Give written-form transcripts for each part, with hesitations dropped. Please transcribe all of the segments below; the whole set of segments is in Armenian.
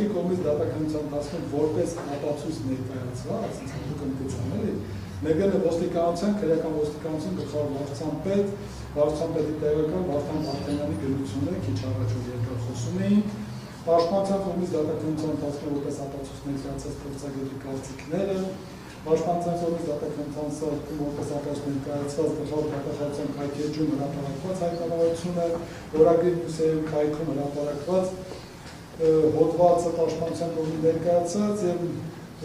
Դատարանքի կողմից դատականության ընթացքում որպես ապացույց ներկայացված, ներգրել է ոստիկանության, քրեական ոստիկանություն գլխավոր վարչապետ, վարչապետի տեղակալ Վարդան Վարդանյանի գրությունները քիչ առաջ երկար խոսում էին, Պաշտպանության կողմից դատականության ընթացքում որպես ապացույց ներկայացած փորձագետի կարծիքները, Պաշտպանության կողմից դատականության ընթացքում որպես ապացույց ներկայացված գլխավոր դատախազության կայքեջում հրապարակված հայտարարությունը, օրագրի մուսեում կայքում հրապարակված հոդվածը պաշտպանության կողմից ներկայացած եւ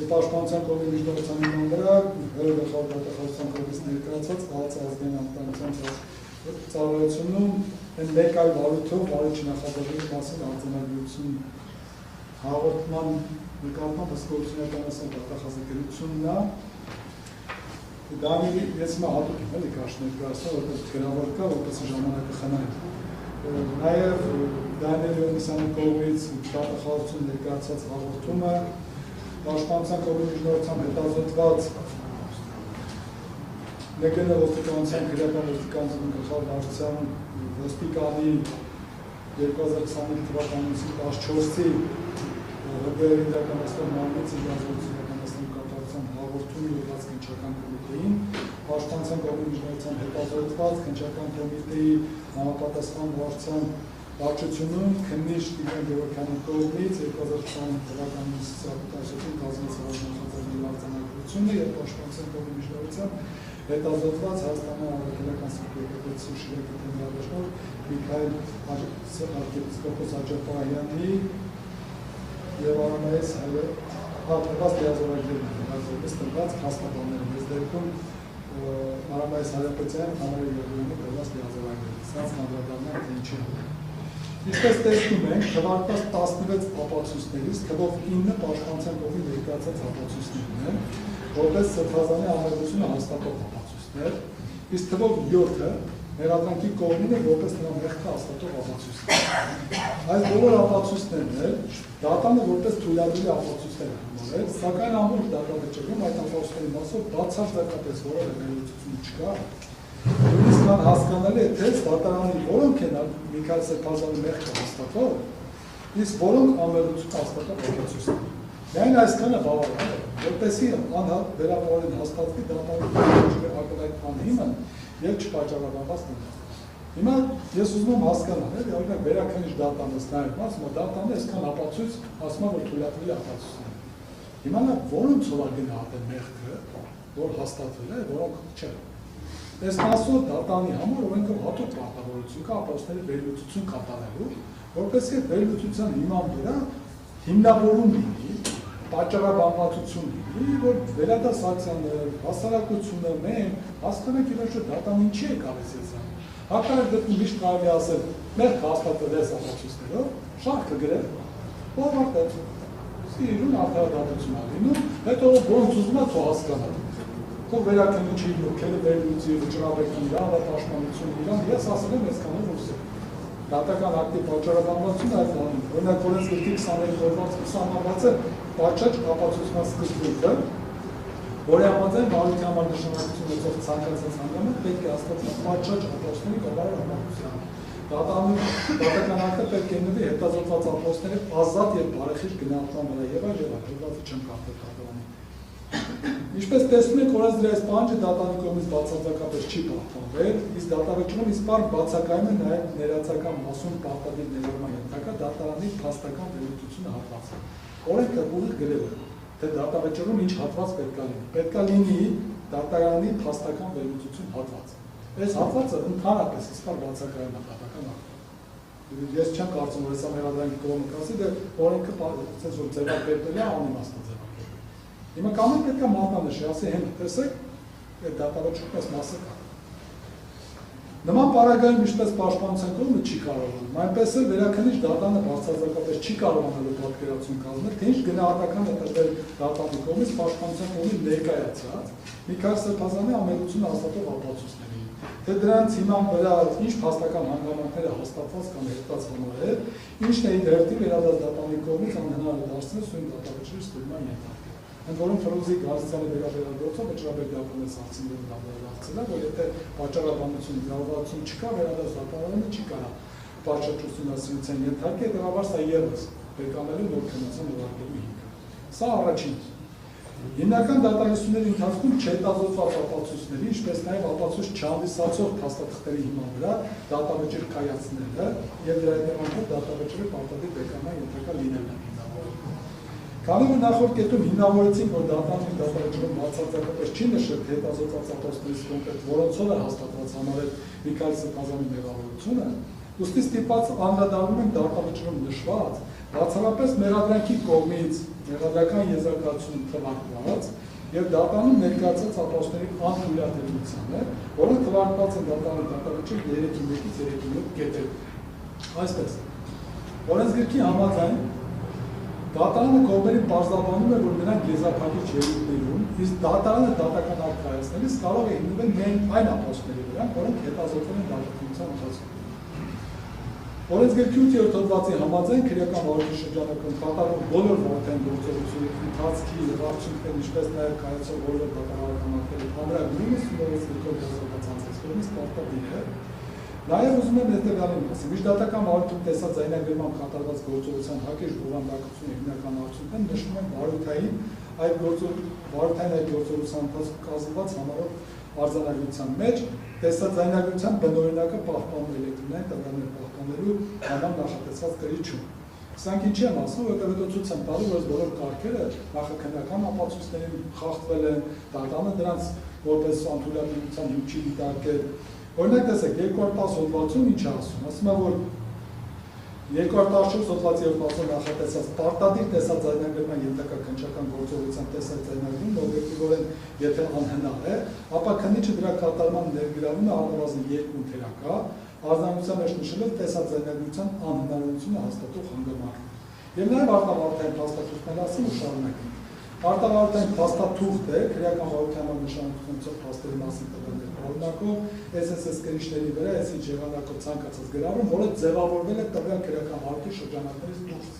Պաշտպանության կողմի միջնորդության հիման վրա գլխավոր դատախազության կողմից ներկայացված ազգային անվտանգության ծառայությունում մեկ այլ վարույթով վարիչի նախաձեռնության մասին արձանագրություն հաղորդման նկատմամբ հսկողությունական դատախազագրությունն է։ Դա ես հիմա հատուկ եմ էլի կարճ ներկայացնել, որպես գրավոր կա, որպես ժամանակը խնայել։ Նաև Դանիել Հովհաննիսյանի կողմից դատախազություն ներկայացած հաղորդումը Պաշտպանության կողմի միջնորդությամբ հետազոտված Ներգրել ոստիկանության քրեական ոստիկանության գլխավոր վարչության ոստիկանի 2025 թվականի 14-ի հրդեհերի իրականացման մարմնից իրազեկություն իրականացնելու կատարության հաղորդումը եղած քննչական կոմիտեին, Պաշտպանության կողմի միջնորդությամբ հետազոտված քննչական կոմիտեի համապատասխան վարչության վարչությունում քննիչ Տիգրան Գևորգյանի կողմից 2020 թվականի սահմանադրություն կազմեցված նախաձեռնելու արձանագրությունը եւ Պաշտպանության կողմի միջնորդությամբ հետազոտված Հայաստանի Հանրապետական Սուպերդեպուտացիոն շրջանի ներկայացնող Միքայել Արքեպիսկոպոս Աջապահյանի եւ Արամայես հատված լիազորագրերն տրված հաստատանները մեծ դեպքում Արամայես Հարապետյան Համարի Երևանի տրված լիազորագրեր սրանց անդրադառնալ թե ինչի Ինչպես տեսնում ենք, թվարկված 16 ապացույցներից թվով 9 պաշտպանության կողմից ներկայացած ապացույցներն են, որպես սրբազանի անհրաժեշտությունը հաստատող ապացույցներ, իսկ թվով 7-ը ներադրանքի կողմին է որպես նրա մեղքը հաստատող ապացույցներ։ Այս բոլոր ապացույցներն դատանը որպես թույլատրելի ապացույցներ են համարել, սակայն ամբողջ դատավճիռում այդ ապացույցների մասով բացարձակապես որևէ վերլուծություն չկա։ Նույնիսկ կան հասկանալի է թե դատարանի որոնք են Միքայել Սրբազանի մեղքը հաստատող, իսկ որոնք անվերլուծություն հաստատող ապացույցներ։ Միայն այսքանը բավարար է, որպեսզի վերապահորեն հաստատվի դատարանի ակնհայտ անհիմն եւ չպատճառաբանված լինի։ Հիմա ես ուզում եմ հասկանալ, օրինակ վերաքննիչ դատանից նայում, ասում եմ դատանը այսքան ապացույց, ասում եմ որ թույլատրելի ապացույցներ։ Հիմա նա որոնց գնահատել մեղքը, որ հաստատվել է, որոնք չեն։ Այս մասով դատանի համար օրենքով հատուկ պարտավորություն կա ապացույցների վերլուծություն կատարելու, որպեսզի վերլուծության հիման վրա հիմնավորում լինի, պատճառաբանվածություն լինի, որ վերադասակցիաները, հասարակությունը, մենք հասկանանք իրոք դատան ինչի է գալիս էսա։ Հակառակ դեպքում միշտ կարելի ասել, մեղքը հաստատվել է ապացույցներով, շարքը գրել, ավարտել։ Իրուն արդարադատություն է լինում, հետո ոնց ուզում է թող հասկանալ։ Թող վերաքննիչի ովքերը վերլուծի, վճռաբեկի իրան, պաշտպանություն իրան, ես ասել եմ այսքանը ռուսը։ Դատական ակտի պատճառաբանվածությունը այդ բանում, օրինակ օրենսգրքի 23 հոդված 20-ից է պատշաճ ապացույցման սկզբունքը, որի համաձայն վարույթի համար նշանակություն ունեցող ցանկացած հանգամանք պետք է հաստատվի պատշաճ ապացույցների կողմարար համակարգությամբ։ Դատական ակտը պետք է լինի հետազոտված ապացույցների ազատ եւ բարեխիղճ գնահատման վրա եւ այլ հոդվածը չեմ կարդալ դատարանի։ Ինչպես տեսնում եք, օրենսդրի այս պահանջը դատարանի կողմից բացարձակապես չի պահպանվել, իսկ դատավճիռում իսպառ բացակայում է նաև ներածական մասում պարտադիր ներառման ենթակա դատարանի փաստական վերլուծությունը հատվածը։ Օրենքը ուղիղ գրել է, թե դատավճիռում ինչ հատված պետք է լինի։ Պետք է լինի դատարանի փաստական վերլուծություն հատված։ Այս հատվածը ընդհանրապես իսպառ բացակայում է դատական ակտում։ Ես չեմ կարծում, որ հեսա մեղադրանքի կողմը կասի, դե օրենքը ասես որ ձևակերպել է անիմաստ է ձևակերպել։ Հիմա կամեն պետք է մատնանշի, ասի հենց տեսեք, այդ դատավճիռում այս մասը կա։ Նման պարագայում ինչպես պաշտպանության կողմը չի կարողանում, այնպես էլ վերաքննիչ դատանը բացարձակապես չի կարողանալու պատկերացում կազմել, թե ինչ գնահատական է տրվել դատանի կողմից պաշտպանության կողմից ներկայացած Միքայել Սրբազանի ամերությունը հաստատող ապացույցներին, թե դրանց հիման վրա ինչ փաստական հանգամանքները հաստատված կամ հետված համարել, ինչն է իդերտի վերադարձ դատանի կողմից անհնար է դարձնել սույն դատավճիռի ստուգման ենթարկել։ Ընդ որում Ֆրունզի Գարստյանի վերաբերյալ գործով վճռաբեկ դատանից հարցին դարձել է, որ եթե պատճառաբանություն գրավվածություն չկա, վերադարձ դատարանը չի կարող պատշաճ ուսումնասիրության ենթարկել, հետևաբար սա ևս բեկանելու նոր քննության ուղարկելու հիմքը։ Սա առաջին։ Հիմնական դատարանությունների ընթացքում չհետազոտված ապացույցների, ինչպես նաև ապացույց չհանդիսացող փաստաթղթերի հիման վրա դատավճիռ կայացնելը եւ դրա հետևանքով դատավճիռը պարտադիր բեկանման ենթակա լինելն է։ Քանի որ նախորդ կետում հիմնավորեցինք, որ դատարանի դատավճիռում բացարձակապես չի նշել հետազոտված ապացույցներից կոնկրետ որոնցով է հաստատված համարել Միքայել Սրբազանի մեղավորությունը, ուստի ստիպված անդրադառնում ենք դատավճիռում նշված բացառապես մեղադրանքի կողմից մեղադրական եզրակացություն թվարկված եւ դատարանում ներկայացած ապացույցների անթույլատրելիությանը, որոնք թվարկված են դատարանի դատավճիռ 3-1-ից 3-7 կետերով։ Այսպես, օրենսգրքի համաձայն դատարանը կողմերին պարզաբանում է, որ նրանք եզրափակիչ ելույթներում, իսկ դատարանը դատական ակտ կայացնելիս կարող է հիմնվել միայն այն ապացույցների վրա, որոնք հետազոտվել են դատականության ընթացքում։ Օրենսգրքի 8-րդ հոդվածի համաձայն քրեական վարույթի շրջանակում կատարվող բոլոր վարորդային գործողությունների ընթացքի եւ արդյունքների, ինչպես նաեւ կայացող բոլոր դատարանական ակտերի հանրագույնը օրենսգրքով հաստատված անձնացումից պարտադիր է։ Նաև ուզում եմ հետևյալին ասեմ, միջդատական վարույթում տեսած ձայնագրման կատարված գործողության հակիրճ բովանդակությունը հիմնական արդյունքն նշվում են վարույթային այդ գործողության ընթացքում կազմված համարով արձանագրության մեջ տեսած ձայնագրության բնօրինակը պահպանում էլեկտրոնային տվյալներ պահպանելու համար նախատեսված կրիչում։ Սրանք ինչի եմ ասում, որովհետև հետո ցույց են տալու, որ բոլոր կարգերը նախաքննական ապացույցներին խախտվել են, դատարանը դրանց որպես անթույլատրելիության հիմք չի դիտարկել։ Օրինակ տեսեք, 210 հոդվածում ինչ է ասում, ասում է, որ 214 հոդվածի 7 նախատեսած պարտադիր տեսած ձայնագրման ենթակա քննչական գործողության տեսած ձայնագրումն օբյեկտիվորեն եթե անհնար է, ապա քննիչը դրա կատարման ներգրավում է առնվազն 2 ընթերակա, արձանագրության մեջ նշելով տեսած ձայնագրության անհնարինությունը հաստատող հանգամանք։ Եվ նաև արտավարության փաստաթուղթներ ասում ու շարունակում։ Արտավարության փաստաթուղթ է քրեական վարության նշանակությունով փաստերի մասին տվյալներ օրինակով SSS կրիչների վրա այսի եղանակով ցանկացած գրառում, որը ձևավորվել է տվյալ քրեական վարքի շրջանակներից դուրս։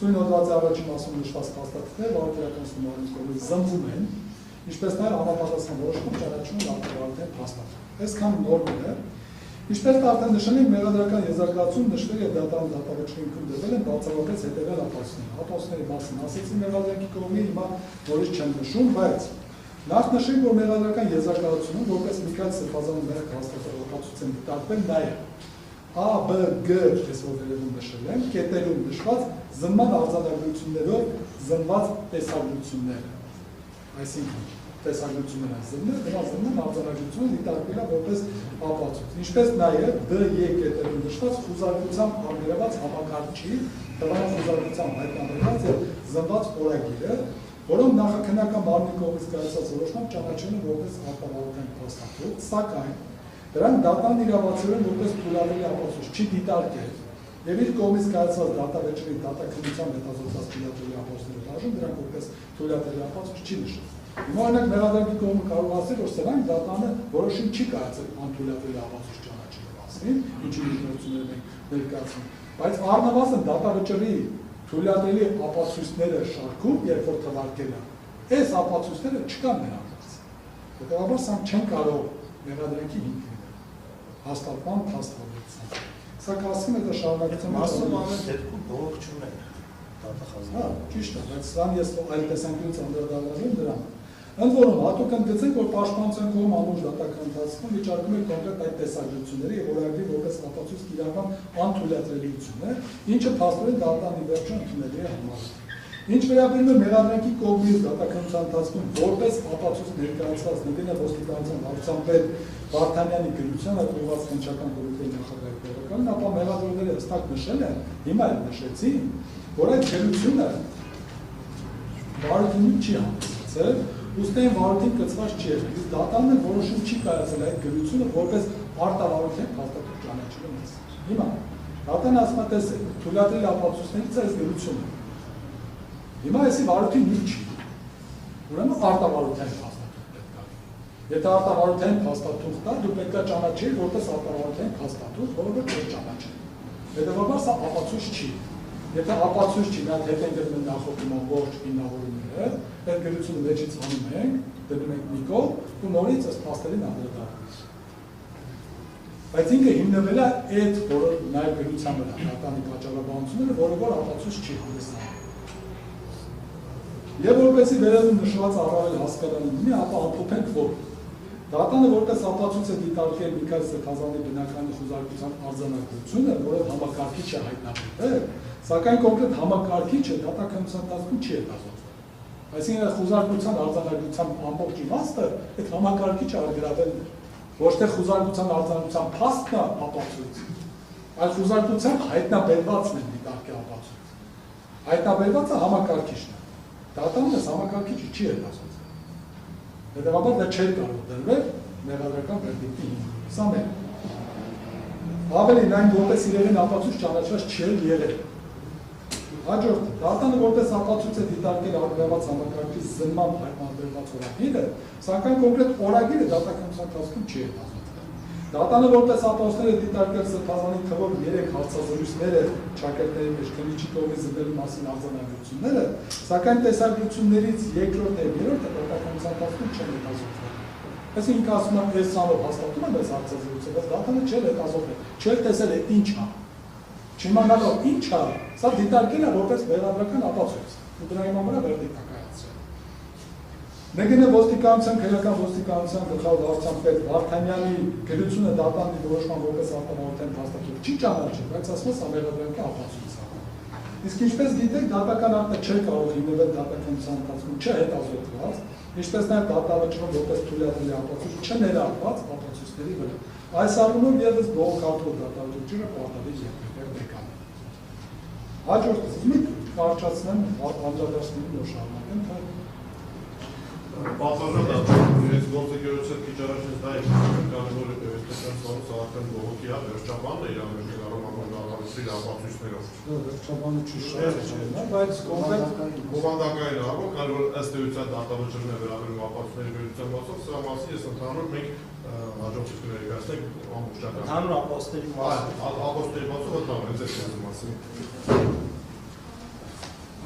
Սույն հոդվածի առաջին մասում նշված փաստաթղթերը վարքերականությունների կողմից զնվում են, ինչպես նաև համապատասխան որոշում ճանաչում են արտավարության փաստաթուղթ։ Այսքան նորմալ է։ Ինչպես արդեն նշել ենք, մեղադրական եզրակացություն նշվել եւ դատարան դատավճիռի հիմքում դրվել են բացառապես հետեւյալ ապացույցներ։ Ապացույցների մասին ասեցի մեղադրանքի կողմի, հիմա որից չեմ նշում, բայց նախ նշենք, որ մեղադրական եզրակացությունը որպես Միքայել Սրբազանի մեղք հաստատող ապացույց են դիտարկվել նաեւ A, B, G, ես որ վերևում նշել եմ, կետերում նշված զննման արձանագրություններով զննված տեսագրությունները։ Այսինքն տեսագրությունները զննել, դրա զննման արձանագրությունը դիտարկվել է որպես ապացույց։ Ինչպես նաև D, E կետերում նշված խուզարկությամբ համերաված համակարգչի, դրան խուզարկությամբ հայտնաբերված եւ զննված օրագիրը, որոնք նախաքննական մարմնի կողմից կայացած որոշմամբ ճանաչվել են որպես արտավարության փաստաթուղթ, սակայն դրանք դատարան իրավացիորեն որպես թույլատրելի ապացույց չի դիտարկել եւ իր կողմից կայացված դատավճիռի դատաքննության հետազոտված թույլատրելի ապացույցների բաժնում դրանք որպես թույլատրելի ապացույց չի նշել։ Հիմա օրինակ մեղադրակի կողմը կարող ասել, որ սրանք դատարանը որոշում չի կայացել անթույլատրելի ապացույց ճանաչելու մասին, ինչի միջնորդություններ են ներկայացնում, բայց առնվազն դատավճիռի թույլատրելի ապացույցները շարքում, երբ որ թվարկել է, այս ապացույցները չկան նրանց։ Հետևաբար սրանք չեն կարող մեղադրանքի հիմք լինել, հաստատման փաստավորության։ Սա կասում է դա շարունակության մասում ամեն դեպքում բոլոր չունեն դատախազը։ Հա, ճիշտ է, բայց սրան ես այլ տեսանկյունից անդրադառնալու եմ դրան։ Ընդ որում, հատուկ ընդգծենք, որ պաշտպանության կողմը ամբողջ դատական ընթացքում վիճարկում է կոնկրետ այդ տեսագրությունները եւ օրագրի որպես ապացույց կիրառման անթույլատրելիություն է, ինչը փաստորեն դատարանի վերջում ընդունելի է համարվում։ Ինչ վերաբերում է մեղադրանքի կողմից դատականության ընթացքում որպես ապացույց ներկայացված նվիրել ոստիկանության վարչապետ Վարդանյանի գրությանը ուղղված քննչական կոմիտեի նախագահի տեղականին, ապա մեղադրողները հստակ նշել են, հիմա էլ նշեցին, որ այդ գրությունը վարորդին չի հանդիսացել, ուստի վարորդին կցված չի եղել, իսկ դատարանը որոշում չի կայացել այդ գրությունը որպես արտավարության փաստաթուղթ ճանաչելու մասին։ Հիմա դատարանը ասում է, տեսեք, թույլատրելի ապացույցներից այս գրությունը։ Հիմա այսի վարորդին ինչ չի, ուրեմն արտավարության փաստաթուղթ պետք է լինի։ Եթե արտավարության փաստաթուղթ կա, դու պետք է ճանաչել որպես արտավարության փաստաթուղթ, որը ոչ ճանաչել։ Հետևաբար սա ապացույց չի։ Եթե ապացույց չի, նա հետ են գտնում նախորդում ամբողջ հիմնավորումները, այդ գրությունը մեջից հանում ենք, դնում ենք մի կողմ, ու նորից այս փաստերին անդրադառնում ենք։ Բայց ինքը հիմնվել է այդ որը նաև գրության վրա, դատանի պատճառաբանությունները, որը որ ապացույց չի հանդիսանում։ Եվ որպեսզի վերևում նշված առավել հասկանալի լինի, ապա ամփոփենք, որ դատանը որպես ապացույց է դիտարկել Միքայել Սրբազանի բնականի խուզարկության արձանագրությունը, որը համակարգիչ է հայտնաբերվել, սակայն կոնկրետ համակարգիչը դատականության ընթացքում չի հետազոտվել։ Այսինքն խուզարկության արձանագրության ամբողջ իմաստը այդ համակարգիչը արգրավելն է, ոչ թե խուզարկության արձանագրության փաստն է ապացույց, այլ խուզարկության հայտնաբերվածն է դիտարկի ապացույց։ Հայտնաբերվածը համակարգիչն է։ Դատանն այս համակարգիչը չի հետազոտվել։ Հետևաբար դա չէր կարող դրվել մեղադրական վերդիկտի հիմքում։ Սա մեկ։ Ավելին այն որպես իրեղեն ապացույց ճանաչված չէր եղել։ Հաջորդը, դատանը որպես ապացույց է դիտարկել արգրաված համակարգի զննման հայտնաբերված օրագիրը, սակայն կոնկրետ օրագիրը դատականության ընթացքում չի հետազոտվել։ Դատանը որպես ապացույց է դիտարկել Սրբազանի թվով 3 հարցազրույցները շակերտների մեջ քննիչի կողմից զննելու մասին արձանագրությունները, սակայն տեսագրություններից երկրորդ եւ երրորդը դատականության ընթացքում չեն հետազոտվել։ Այսինքն ասում եմ, այս ցանով հաստատում եմ այս հարցազրույցը, բայց դատանը չէր հետազոտել, չէր տեսել է ինչ է։ Չիմանալով ինչ է, սա դիտարկել է որպես մեղադրական ապացույց, ու դրա հիման վրա վերդիկտ է կայացրել։ Մեկ ոստիկանության քրեական ոստիկանության գլխավոր վարչապետ Վարդանյանի գրությունը դատանի որոշման որպես արտահայտության փաստաթուղթ չի ճանաչել, բայց ասում է սա մեղադրանքի ապացույց է։ Իսկ ինչպես գիտեք, դատական ակտը չէ կարող հիմնվել դատականության ընթացքում չհետազոտված, ինչպես նաև դատավճռում որպես թույլատրելի ապացույց չներառված ապացույցների վրա։ Այս առումով ևս բողոքատու դատավճիռը պարտադիր երբեք։ Հաջորդը մի կարճացնեմ անդրադարձների նոր շարունակեմ, թե Պատասխան իրենց գործընկերությունը քիչ առաջ դա է կարևոր տեսան սաղական բողոքի է վերջաբանն է իրավունքի առողջապահության ապացույցներով։ Վերջաբանը ճիշտ է, բայց կոնկրետ բովանդակային է, որ կարևոր ըստ էության դատավճռն է վերաբերում ապացույցների վերջության մասով, սրա մասին ես ընդհանուր մենք հաջորդիվ կներկայացնենք ամբողջական։ Ընդհանուր ապացույցների մասին։ Ապացույցների մասով ընդհանուր հենց այս մասին։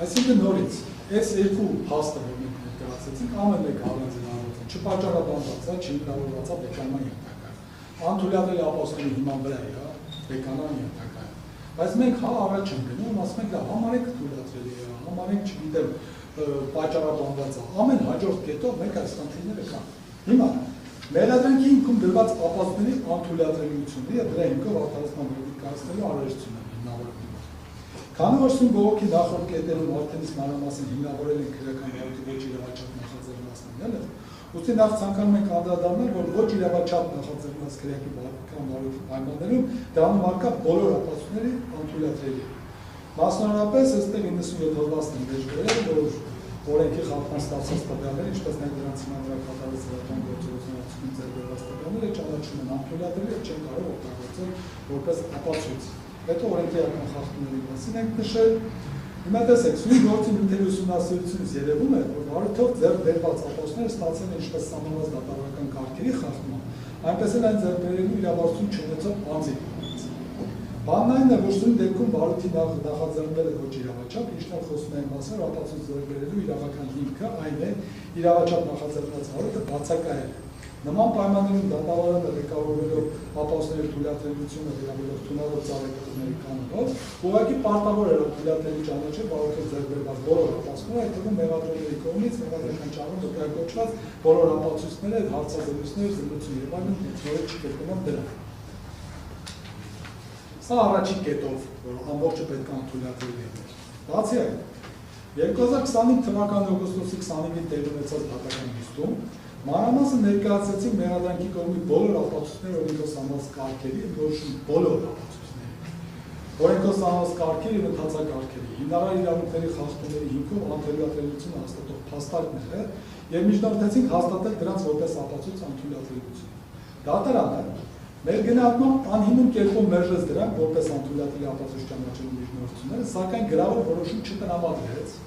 Այսինքն նորից, այս երկու փաստը, որ մենք ներկայացրեցինք, ամեն մեկ առանձին առանձին, չպատճառաբանված է, չհիմնավորված է բեկանման ենթակայում։ Անթույլատրելի ապացույցների հիման վրա է, բեկանան ենթակայում։ Բայց մենք առաջ ենք գնում, ասում ենք, համարենք թույլատրելի է, համարենք, չգիտեմ, պատճառաբանված է։ Ամեն հաջորդ կետով մենք այս խնդիրները կան։ Հիմա մեղադրանքի հիմքում դրված ապացույցների անթույլատրելիությունը եւ դրա հիմքով արտահայտման վերդիկտ կայացնելու անհրաժեշտությունը հիմնավորվում է։ Քանի որ սույն բողոքի նախորդ կետերում արդեն իսկ մանրամասն հիմնավորել են քրեական բարույթի ոչ իրավաչափ նախաձեռնվածները, ուստի նախ ցանկանում ենք անդրադառնալ, որ ոչ իրավաչափ նախաձեռնված քրեական բարույթի պայմաններում դառնում արկա բոլոր ապացույցների անթույլատրելի։ Մասնավորապես այստեղ 97 հոդվածն մեջ գրել, որ օրենքի խախտման ստացած տվյալները, ինչպես նաև դրանց հիման վրա կատարած զրահական գործողություններում ձեռքբերված տվյալները ճանաչում են անթույլատրելի եւ չեն կարող օգտագործել որպես ապացույց։ Հետո օրենքական խախտումների մասին ենք նշել։ Հիմա տեսեք, սույն գործի նյութերի ուսումնասիրությունից երևում է, որ բարույթով ձեռք բերված ապացույցները ստացել են ինչպես սահմանված դատավարական կարգերի խախտման, այնպես էլ այն ձեռքբերելու իրավասություն չունեցող անձի կողմից։ Բանն այն է, որ սույն դեպքում բարույթի նախաձեռնվել է ոչ իրավաչափ, ինչն խոսում են մասը, ապացույց ձեռքբերելու իրավական հիմքը այն է, իրավաչափ նախաձեռնված բարույթը բացակայել է։ Նման պայմաններում դատավարանը ղեկավարվելով ապացույցների թույլատրելիությունը վերաբերող թունավոր ծառայությունների կանոնով, ուղղակի պարտավոր էր թույլատրելի ճանաչել բարույթով ձեռքբերված բոլոր ապացույցները, այդ թվում մեղադրողների կողմից մեղադրական ճառում օգտագործված բոլոր ապացույցները, հարցազրույցներ, զրույցներ եւ այլն նորից չկրկնեմ դրանք։ Սա առաջին կետով, որ ամբողջը պետք է թույլատրելի լինի։ Բացի այդ, 2025 թվականի օգոստոսի 25-ին տեղի ունեցած դատական նիստում մանրամասն ներկայացրեցին մեղադրանքի կողմից բոլոր ապացույցները օրենքով սահմանված կարգերի, որոշում բոլոր ապացույցների։ Օրենքով սահմանված կարգերի եւ ընդհանրակարգերի, հիմնարար իրավունքների խախտումների հիմքով անթույլատրելիությունը հաստատող փաստարկները եւ միջնորդեցին հաստատել դրանց որպես ապացույց անթույլատրելիություն։ Դատարանը մեր գնահատմամբ անհիմն կերպով մերժեց դրանք որպես անթույլատրելի ապացույց ճանաչելու միջնորդությունները, սակայն գրավոր որոշում չտնամադրեց,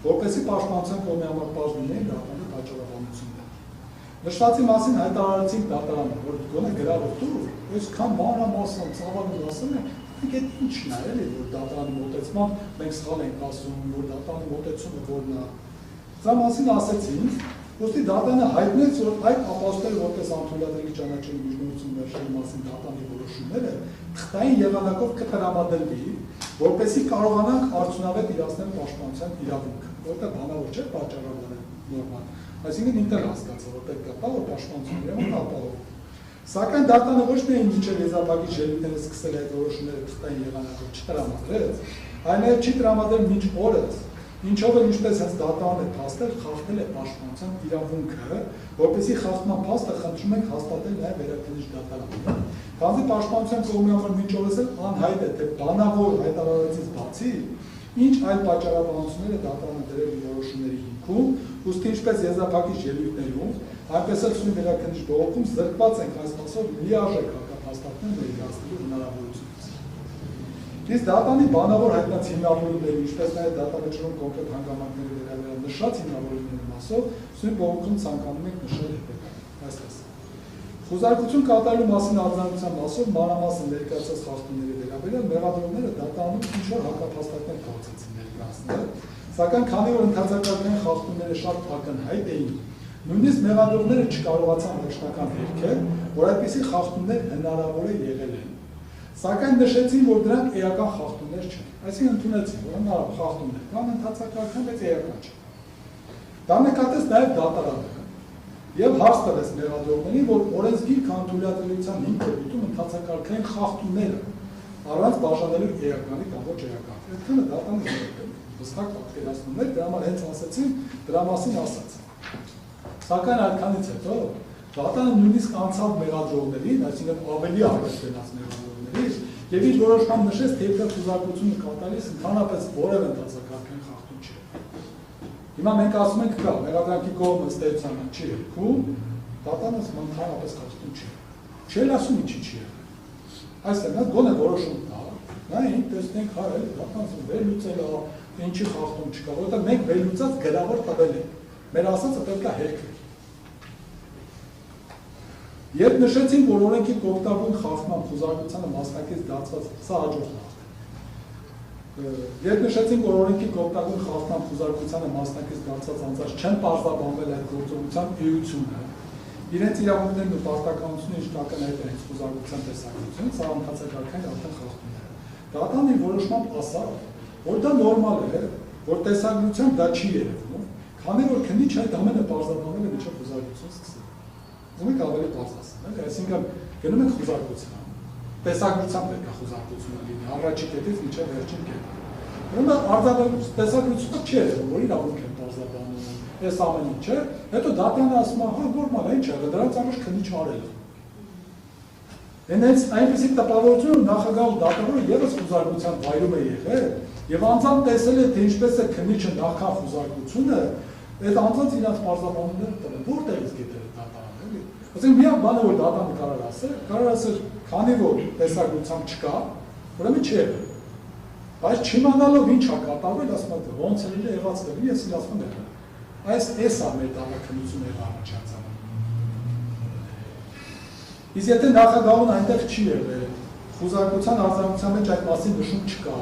որպեսզի պաշտպանության կողմի համար բաց լինեին դատարանի պատճառաբանությունները։ Նշվածի մասին հայտարարեցինք դատարանը, որ գոնե գրավոր տուր, այսքան մանրամասն ծավալով ասում են, մենք այդ ինչն է, էլի, որ դատարանի մոտեցման մենք սխալ ենք ասում, որ դատարանի մոտեցումը որն է։ Սա մասին ասեցինք, Ոստի դատանը հայտնեց, որ այդ ապաստել որպես անթույլատրելի ճանաչելի միջնորդություն վերջերի մասին դատանի որոշումները թղթային եղանակով կտրամադրվի, որպեսզի կարողանանք արդյունավետ իրացնել պաշտպանության իրավունքը, որտեղ բանավոր չէ պատճառաբանը նորմալ, այսինքն ինքն հասկացա, որ պետք է տա, որ պաշտպանության իրավունքը ապահովի։ Սակայն դատանը ոչ միայն մինչև եզրափակիչ ելույթները սկսել այդ որոշումները թղթային եղանակով չտրամադրեց, այլ նաև չի տրամադրել մինչ օրս, ինչով էլ ինչպես հենց դատանը փաստել, խախտել է պաշտպանության իրավունքը, որպեսզի խախտման փաստը խնդրում ենք հաստատել նաև վերաքննիչ դատարանը։ Քանզի պաշտպանության կողմի համար մինչ օրս էլ անհայտ է, թե բանավոր հայտարարությունից բացի ինչ այլ պատճառաբանություններ է դատարանը դրել իր որոշումների հիմքում, ուստի ինչպես եզրափակիչ ելույթներում, այնպես էլ սույն վերաքննիչ բողոքում զրկված ենք այս մասով լիարժեք հակափաստարկներ ներկայացնելու հնարավորությունից։ Իսկ դատանի բանավոր հայտնած հիմնավորումների, ինչպես նաև դատավճռում կոնկրետ հանգամանքների վերաբերյալ նշած հիմնավորումների մասով, սույն բողոքում ցանկանում ենք նշել հետևյալը, այսպես։ Խոզարկություն կատարելու մասին արձանագրության մասով մանրամասն ներկայացած խախտումների վերաբերյալ մեղադրողները դատանում ինչ-որ հակափաստարկներ փորձեցին ներկայացնել, սակայն քանի որ ընդհանրակարգային խախտումները շատ ակնհայտ էին, նույնիսկ մեղադրողները չկարողացան վերջնական հերքել, որ այդպիսի խախտումներ հնարավոր է եղել են։ Սակայն նշեցին, որ դրանք էական խախտումներ չեն, այսինքն ընդունեցին, որ հնարավոր խախտումներ կան ընդհանրակարգային, բայց էական չեն։ Դա նկատեց նաև դատարանը եւ հարց տվեց մեղադրողներին, որ օրենսգիր քանթույլատրելիության հիմքը դիտում ընդհանրակարգային խախտումները առանց բաժանելու էականի կամ ոչ էական։ Այդքանը դատանը հստակ պատկերացնում էր, դրա համար հենց ասացին, դրա մասին ասաց։ Սակայն այդքանից հետո դատանը նույնիսկ անցավ մեղադրողներին, այսինքն ավելի արագ գնաց մեղադրողներից, եւ իր որոշմամբ նշեց, թե եթե խոզարկությունը կատարելիս ընդհանրապես որևէ ընդհանրակարգային խախտում չէ։ Հիմա մենք ասում ենք կա, մեղադրանքի կողմը ըստ էության չի երգում, դատանը ընդհանրապես խախտում չէ։ Չէ՞ ասում ինչի չի եղել։ Այսինքն գոնե որոշում կա, նայենք, տեսնենք, հա, դատանը վերլուծել է, ինչի խախտում չկա, որովհետեւ մենք վերլուծած գրավոր տվել ենք։ Մեր ասածը պետք է հերքել։ Երբ նշեցին, որ օրենքի կողմնակույն խախտման խոզարկությանը մասնակից դարձված, սա հաջորդն է։ Երբ նշեցին, որ օրենքի կողմնակույն խախտման խոզարկությանը մասնակից դարձած անձանց չեն պարզաբանվել այդ գործողության էությունը, իրենց իրավունքներն ու պարտականությունները ինչքան այդ են խոզարկության տեսակետությունից, սա ընդհանրակարգային արդեն խախտում է։ Դատան իր որոշմամբ ասավ, որ դա նորմալ է, որ տեսակետությամբ դա չի երևում, քանի որ քննիչ այդ ամենը պարզաբանել է միջև խոզարկություն սկսել։ Ումեք ավելի պարզ ասեմ, այսինքն գնում ենք խոզարկության, տեսակետությամբ պետք է խոզարկությունը լինի, առաջի կետից մինչև վերջին կետը։ Ուրեմն տեսակետությունը չի երևում, որ իրավունք են պարզաբանում, այս ամեն ինչը, հետո դատանը ասում է, հա, նորմալ է, ինչ է, դրանց համար քննիչ արել է։ Հենց այնպիսի տպավորություն նախագահ դատավորը ևս խոզարկության վայրում է եղել, եւ անձամբ տեսել է, թե ինչպես է քննիչը նախքան խոզարկությունը, այդ անձանց իրաց պարզաբանումները տվել, որտեղից գտել է դատարանը, էլի։ Ասենք միակ բանը, որ դատանը կարող ասել, քանի որ տեսակետությամբ չկա, ուրեմն չի եղել։ Բայց չիմանալով ինչ է կատարվել, ասում է, ոնց է եղած դեպի, ես իր ասում եմ, այս է մեր դատաքննությունը առաջացանը։ Իսկ եթե նախագահուն այնտեղ չի եղել, խոզարկության արձանագրության մեջ այդ մասին նշում չկա,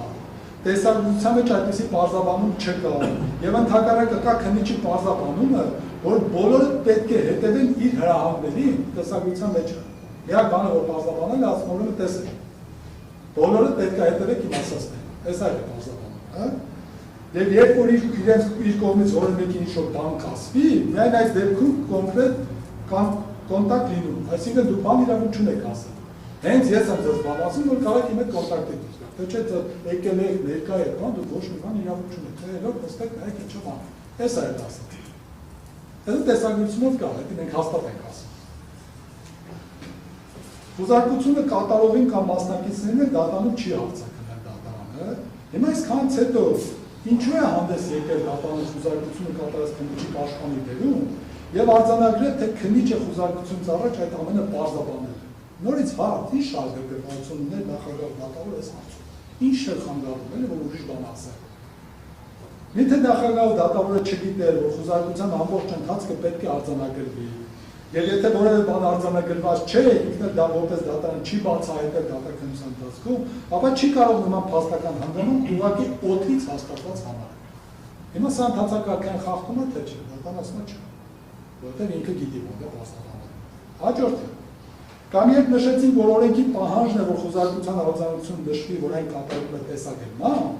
տեսակետության մեջ այդպիսի պարզաբանում չկա, եւ ընդհակառակը կա քննիչի պարզաբանումը, որ բոլորը պետք է հետևեն իր հրահանգներին տեսակետության մեջ։ Միակ բանը, որ պարզաբանել է, ասում եմ տեսեք։ Բոլորը պետք է հետևեք իմ ասածներին։ Այս այդ է պարզաբանը, հա։ Եվ երբ որ իր կողմից որևէ մեկին ինչ-որ բան կասվի, միայն այս դեպքում կոնկրետ կոնտակտ լինում, այսինքն դու բան իրավունք չունեք ասել։ Հենց ես եմ ձեզ բան ասում, որ կարող եք իմ հետ կոնտակտ եք դուրս գալ։ Թե չէ եկել եք ներկա եք, բան դու ոչ մի բան իրավունք չունեք։ Թե լոկ նստեք, նայեք ինչը բան։ Էս է այդ ասած։ Այս տեսակետությունով կա, դա մենք հաստատ ենք ասում։ Խոզարկությունը կատարողին կամ մասնակիցներին դատանում չի արձակվել դատարանը։ Հիմա այսքանից հետո ինչու է հանդես եկել դատարանը խոզարկությունը կատարած քննիչի պաշտպանի դերում եւ արձանագրել, թե քննիչը խոզարկությունից առաջ այդ ամենը պարզաբանել է։ Նորից հարց, ինչ շարժվեցություններ նախագահ դատավոր էս հարցում։ Ինչ է խանգարում, էլի որ ուրիշ բան ասել։ Եթե նախագահ դատավորը չգիտեր, որ խոզարկության ամբողջ ընթացքը պետք է արձանագրվի, եւ եթե որևէ բան արձանագրված չէ, ինքն դա որպես դատարան չի բացահայտել դատաքննության ընթացքում, ապա չի կարող նման փաստական հանգամանք ուղղակի օդից հաստատված համարել։ Հիմա սա ընդհանրակարգային խախտում է, թե չէ, դատարան ասում է չէ։ որովհետև ինքը գիտի որտեղ վաստականում։ Հաջորդը կամ երբ նշեցինք, որ օրենքի պահանջն է, որ խոզարկության արձանություն նշվի, որ այն կատարվում է տեսակետն,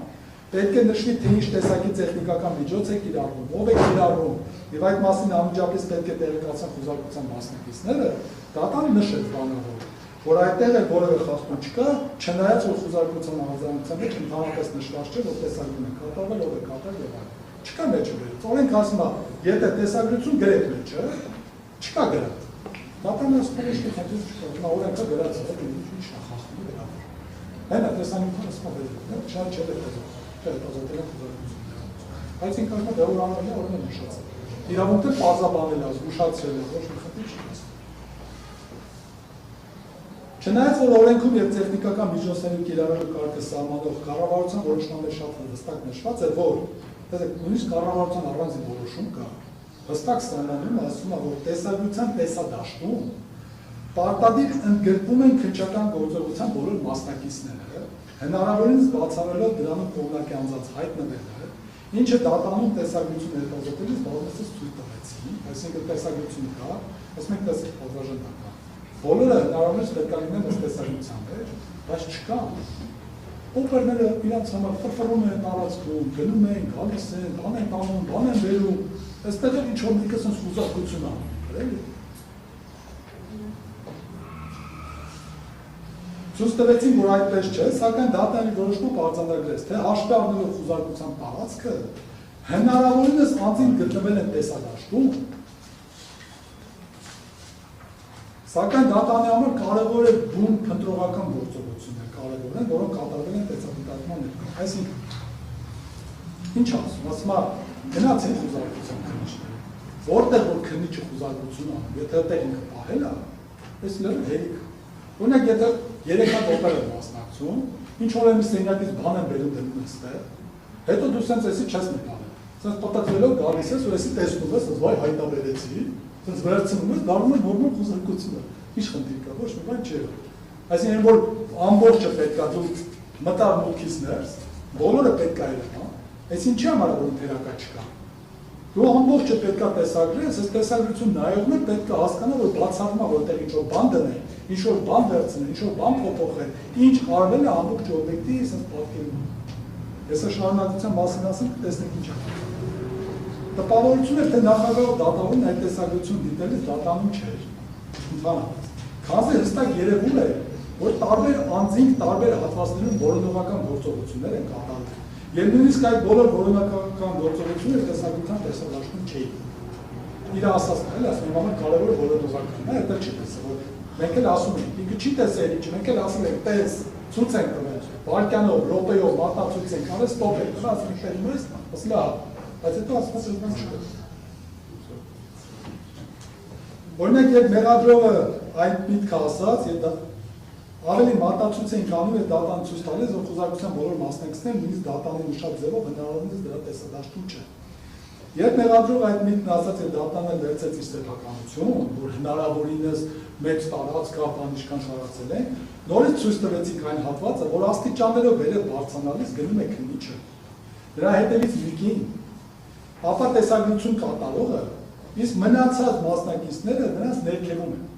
պետք է նշվի, թե ինչ տեսակի տեխնիկական միջոց է կիրառվում, ով է կիրառվում, եւ այդ մասին անմիջապես պետք է տեղեկացան խոզարկության մասնակիցները, դատան նշեց բանավոր, որ այդտեղ է որևէ խախտում չկա, չնայած որ խոզարկության արձանության մեջ ընդհանրապես նշված չէ, որ տեսակետն է կատարվել, ով է կատարել եւ այլն։ Չկա մեջը վերից։ Օրենք ասում է, եթե տեսագրություն գրեք մեջը, չկա գրած։ Դատանը ասում է, որ խնդիր չկա, նա օրենքը գրած է, ինչ նախախտում է դատը։ Հենա տեսանյութը ասում է, չէ, չէ, չէ, ազատել է խոզարկությունը։ Բայց ինքը ասում է, դե որ անալի օրենը նշած է։ Իրավունքը պարզաբանել է, զգուշացրել է, ոչ մի խնդիր չի ասում։ Չնայած որ օրենքում եւ տեխնիկական միջոցների կիրառելու կարգը սահմանող կառավարության որոշումներ շատ հստակ նշված է, որ նույնիսկ կառավարության առանձին որոշում կա, հստակ սահմանում ասում է, որ տեսագրության տեսադաշտում պարտադիր ընդգրկվում են քննչական գործողության բոլոր մասնակիցները, հնարավորինս բացառելով դրանում կողմնակի անձանց հայտնվելը, ինչը դատանում տեսագրություն հետազոտելիս բազմիցս ցույց տվեցին, այսինքն տեսագրություն կա, ասում ենք տեսք պատվաժանական։ Բոլորը հնարավորինս պետք է լինեն ըստ տեսագրության մեջ, բայց չկա։ Օպերները իրանց համար ֆրֆռում են տարածքում, գնում են, գալիս են, բան են տանում, բան են բերում, այստեղ էլ ինչ-որ մեկը սենց խուզարկություն անում, էլի։ Ցույց տվեցին, որ այդպես չէ, սակայն դատանի որոշմամբ արձանագրեց, թե հաշվի առնելով խուզարկության տարածքը, հնարավորինս անձին գտնվել են տեսադաշտում, սակայն դատանի համար կարևոր է բուն փնտրողական գործողություններ կարևոր են, որոնք կատարվել են տեսադիտարկման ներքո։ Այսինքն, ինչ ասում, ասում է, գնացին խուզարկության քննիչները, որտեղ որ քննիչը խուզարկություն անում, եթե այդտեղ ինքը պահել է, այս լրը հերիք։ Օրինակ, եթե 3 հատ օպեր են մասնակցում, ինչ որ մի սենյակից բան են բերում դնում այստեղ, հետո դու սենց էսի չես նկարել։ Սենց պատտվելով գալիս ես, ու էսի տեսնում ես, վայ հայտաբերեցի, սենց վերցնում ես, դառնում ես նորմալ խուզարկությունը։ Ինչ խնդիր կա, ոչ մի բան չէ։ Այսինքն, որ ամբողջը պետք է դու մտար մուտքից ներս, բոլորը պետք է այլ, հա։ Այս ինչի համար որ թերակա չկա։ Դու ամբողջը պետք է տեսագրես, այս տեսագրություն նայողն է պետք է հասկանա, որ բացառումա, որտեղ ինչ-որ բան դնեն, ինչ-որ բան վերցնեն, ինչ-որ բան փոփոխեն, ինչ արվել է ամբողջ օբյեկտի ասես պատկերում։ Ես շարունակության մասին ասեմ, կտեսնեք ինչ է։ Տպավորություն է, թե նախագահ դատավորն այդ տեսագրություն դիտելիս դատանում չէր։ Ընդհանրապես։ Քանզի հստակ երևում է, որ տարբեր անձինք տարբեր հատվածներում որոնողական գործողություններ են կատարվում։ Եվ նույնիսկ այդ բոլոր որոնական գործողությունները տեսագրության տեսադաշտում չէին։ Իր ասածն էլ ասում եմ, համար կարևոր որոնողականն է, այդտեղ չի տեսել, որ մենք էլ ասում ենք, ինքը չի տեսել ինչ, մենք էլ ասում ենք, տես, ցույց ենք տվել, վայրկյանով, րոպեով, մատնացույց ենք արել, ստոպ ենք, ասում ենք, տերում ես, ասել է, բայց հետո ասում ես, բան չկա։ Օրինակ, երբ մեղադրողը այդ միտքը ասաց, եւ ավելի մատացույց են կանում եւ դատան ցույց տալիս, որ խոզարկության բոլոր մասնակիցներն նույնիսկ դատանի նշած ձևով հնարավորինս դրա տեսադաշտում չեն։ Երբ մեղադրողը այդ միտքն ասաց եւ դատանը վերցեց իր սեփականություն, որ հնարավորինս մեծ տարածք կա, բան ինչքան շարացել են, նորից ցույց տվեցինք այն հատվածը, որ աստիճաններով վերև բարձրանալիս գնում է քննիչը։ Դրա հետևից միկին, ապա տեսագրություն կատարողը, իսկ մնացած մասնակիցները նրանց ներքևում են։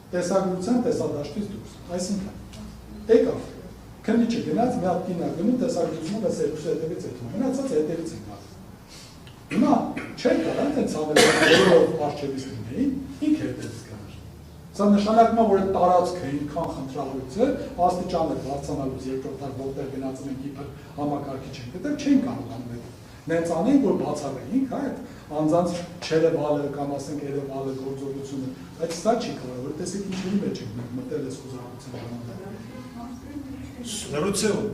Տեսագրության տեսադաշտից դուրս, այսինքն, եկավ, քննիչը գնաց, մի հատ կին է գնում, տեսագրությունը բես երկուսը հետևից է թվում, մնացած հետևից են գալիս։ Հիմա չեն կարող են ցանել բոլորով արջևից լինեին, ինքը հետևից գար։ Սա նշանակում է, որ այդ տարածքը ինքան խնդրալուց է, աստիճանը բարձրանալուց երկրորդ տակ որտեղ գնացել ենք իբր համակարգիչ են գտել, չեն կարողանում այդ նենց անենք, որ բացառեինք, այդ անձանց չերևալը կամ ասենք երևալը գործողությունը, բայց սա չի կարող, որ տեսեք ինչերի մեջ ենք մենք մտել ես խոզարկության Լրուցեում։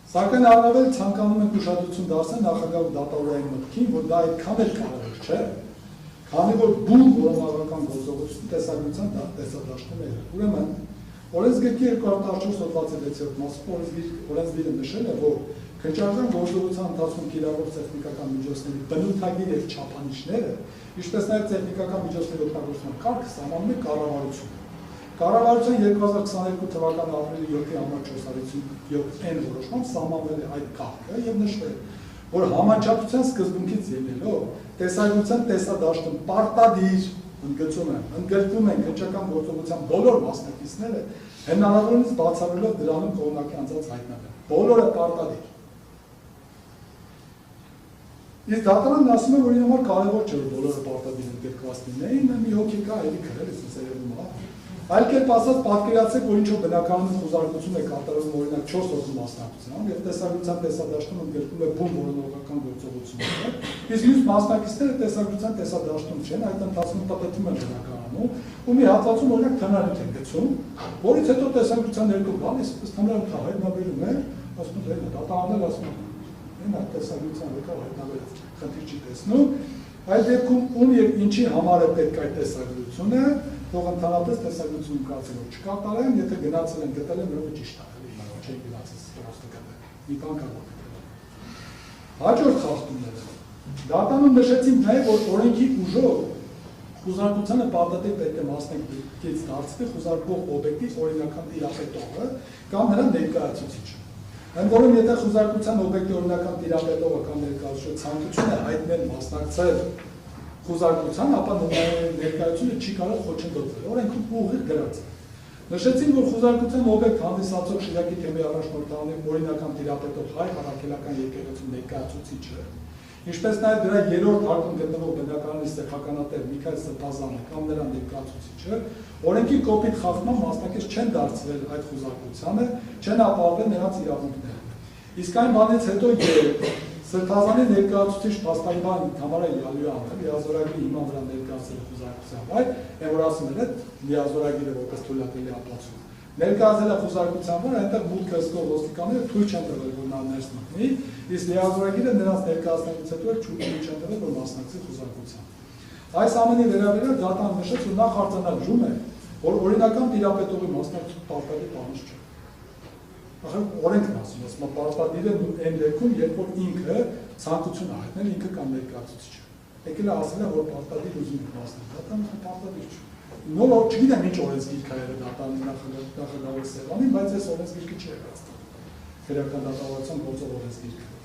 Սակայն առավել ցանկանում ենք ուշադրություն դարձնել նախագահ դատավորային մտքին, որ դա այդքան էլ կարևոր չէ, քանի որ բուն որոնողական գործողություն տեսագրության տեսադաշտում է։ Ուրեմն օրենսգրքի 214 հոդվածի 6-րդ մասում օրենսգիրը նշել է, որ քննչական գործողության ընթացքում կիրառվող տեխնիկական միջոցների բնութագիր եւ չափանիշները, ինչպես նաեւ տեխնիկական միջոցների օգտագործման կարգը սահմանում է կառավարությունը։ Կառավարության 2022 թվականի ապրիլի 7-ի համար 457N որոշմամբ սահմանվել է այդ կարգը եւ նշվել, որ համաչափության սկզբունքից ելնելով տեսագրության տեսադաշտում պարտադիր ընդգրկում են քննչական գործողության բոլոր մասնակիցները հնարավորինս բացառելով դրանում կողմնակի անձած հայտնաբերել։ Բոլորը պարտադիր։ Իսկ դատարանն ասում է, որ իր համար կարևոր չէ, որ բոլորը պարտադիր ընդգրկված լինեին, մի հոգի կա, էլի քրել, ես երևում է։ Այլ կերպ ասած, պատկերացրեք, որ ինչ-որ բնակարանում խոզարկություն է կատարվում օրինակ 4 հոգու մասնակցությամբ, եւ տեսագրության տեսադաշտում ընդգրկում է բուն որոնողական գործողությունները, իսկ մյուս մասնակիցները տեսագրության տեսադաշտում չեն, այդ ընթացքում տպետում են բնակարանում, ու մի հատվածում օրինակ թմրանյութ են գցում, որից հետո տեսագրության ներքո գալիս, ըստ թմրանյութը հայտնաբերում է, ասում է, դատարանն ասում է, այդ տեսագրության եկավ հայտնաբերեց, խնդիր չի տեսնում, այդ դեպքում ում եւ ինչի համար է պետք այդ տեսագրությունը, թող ընդհանրապես տեսագրություն կացել որ չկատարեն, եթե գնացել են գտել են որը ճիշտ է, չէին գնացել ստորոստը գտել, մի բան կարող գտել։ Հաջորդ խախտումները։ Դատարանում նշեցին նաև, որ օրենքի ուժով խոզարկությանը պարտադիր պետք է մասնակից դարձվի խոզարկվող օբյեկտի օրինական տիրապետողը կամ նրա ներկայացուցիչը։ Ընդ որում, եթե խոզարկության օբյեկտի օրինական տիրապետողը կամ ներկայացուցիչը ցանկություն է հայտնել մասնակցել խոզարկության, ապա ներկայությունը չի կարող խոչընդոտվել, օրենքում ուղիղ գրած է։ Նշեցին, որ խոզարկության օբյեկտ հանդիսացող Շիրակի թեմի առաջնորդանի օրինական տիրապետող հայ հավաքելական եկեղեցու ներկայացուցիչը, ինչպես նաև դրա երրորդ հարկում գտնվող բնակարանի սեփականատեր Միքայել Սրբազանը կամ նրա ներկայացուցիչը, օրենքի կոպիտ խախտման մասնակից չեն դարձվել այդ խոզարկությանը, չեն ապահովել նրանց իրավունքները։ Իսկ այն բանից հետո Սրբազանի ներկայացուցիչ փաստաբան Թամարա Յալյանը լիազորագիրի հիման վրա ներկայացրել խոզարկության վայր, որ ասում են, լիազորագիրը որպես թույլատրելի ապացույց։ Ներկայացել է խոզարկության վրա, այնտեղ մուտքը հսկող ոստիկանները թույլ չեն տվել, որ նա ներս մտնի, իսկ լիազորագիրը նրանց ներկայացնելուց հետո թույլ չեն տվել, որ մասնակցի խոզարկության։ Այս ամենի վերաբերյալ դատարանը նշեց, որ նախ արձանագրում է, որ օրինական տիրապետողի մասնակցություն պարտադիր պահանջ չէ։ Օրենքն ասում, ասում պարտադիր է այն դեպքում, երբ որ ինքը ցանկություն է հայտնել, ինքը կամ ներկայացուցիչը։ Եկել է ասել է, որ պարտադիր ուզում է մասնակցել, դատարանը պարտադիր չէ։ Նոր չգիտեմ ինչ օրենսգիրք է դատարանի նախագահի Սևանին, բայց այս օրենսգիրքը չի եղածել։ Քրեական դատավարության գործող օրենսգիրքը։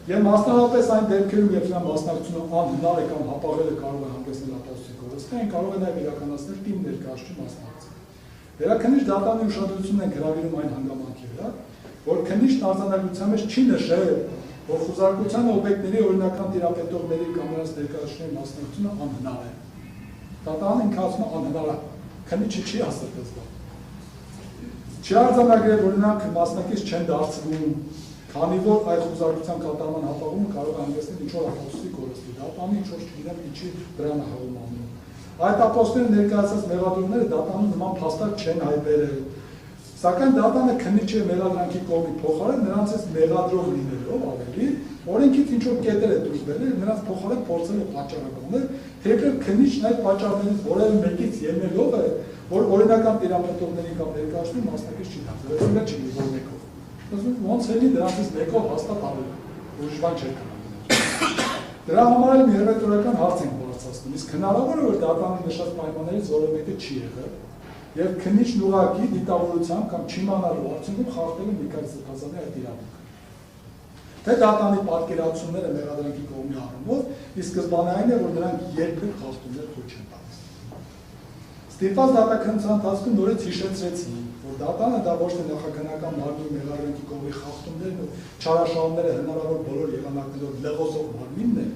Եվ մասնավորապես այն դեպքերում, երբ նա մասնակցությունը անհնար է կամ հապաղելը կարող է հանգեցնել ապահովության կորստի, այն կարող է նաև իրականացնել թիմ ներկայացուցիչ մասնակցել։ Վերաքննիչ դատարանի ուշադրությունն են հրավիրում այն հանգամանքի վրա, որ քննիչն արձանագրության մեջ չի նշել, որ խոզարկության օբյեկտների օրինական տիրապետողների կամ նրանց ներկայացուցիչների մասնակցությունը անհնար է։ Դատարանը ինքը ասում է անհնար է, քննիչը չի ասել դες բան։ Չի արձանագրել, որ նրանք մասնակից չեն դարձվում, քանի որ այդ խոզարկության կատարման հապաղումը կարող է հանգեցնել ինչ-որ ապահովության կորստի, դատարանը ինչ-որ չգիտեմ ինչի դրան է հաղում անում։ Այդ ապահովները ներկայացած մեղադրումները դատարանում նման փաստարկ չեն հայտարարել։ Սակայն դատարանը քննիչի մեղադրանքի կողմի փոխարեն նրանցից մեղադրող լինելով ավելի, օրենքից ինչ-որ կետեր է դուրս բերել, նրանց փոխարեն փորձել է պատճառաբանել, թեպետ քննիչն այդ պատճառներից որևէ մեկից ելնելով է, որ օրինական տիրապետողների կամ ներկայացուցիչների մասնակից չի դարձել, ոչ չի որ մեկով։ Ոնց էլի դրանից մեկով հաստատ ավել, ուրիշ բան չէ կարող։ Դրա համար էլ մի հերետորական հարց ենք բարձրացնում, իսկ հնարավոր է, որ դատարանի նշած պայմաններից որևէ մեկը չի եղել, եւ քննիչն ուղղակի դիտավորությամբ կամ չիմանալու արդյունքում խախտել է Միքայել Սրբազանի այդ իրավունքը։ Թե դատարանի պատկերացումները մեղադրանքի կողմի առումով, իսկ սկզբանը այն է, որ նրանք երբեք խախտումներ թույլ չեն տալիս։ Ստիպված դատաքննության ընթացքում նորից հիշեցրեցին, որ դատարանը դա ոչ թե նախաքննական մարմնի մեղադրանքի կողմի խախտումներն ու չարաշահումները հնարավոր բոլոր եղանակներով լղոզող մարմինն է,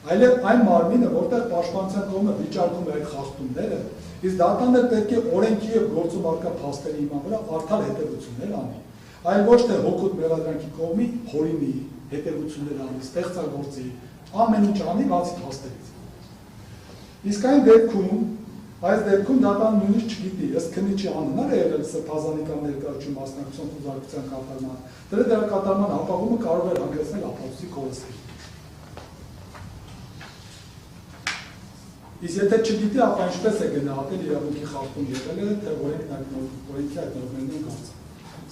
այլև այն մարմինը, որտեղ պաշտպանության կողմը վիճարկում է այդ խախտումները, իսկ դատարանը պետք է օրենքի եւ գործում առկա փաստերի հիման վրա արդար հետևություններ անի, այլ ոչ թե հոգուտ մեղադրանքի կողմի հորինի հետևություններ անի, ստեղծագործի, ամեն ինչ անի բացի փաստերից։ Իսկ այս դեպքում դատարանը նույնիսկ չգիտի, ըստ քննիչի անհնար է եղել Սրբազանի կամ ներկայացուցիչի մասնակցության խոզարկության կատարման, դրա կատարման ապահովումը կարող է հանգեցնել ապահովության կորստի։ Իսկ եթե չգիտի, ապա ինչպես է գնահատել իրավունքի խախտում եղել է, թե օրենքի այդ նորմերն են գործել։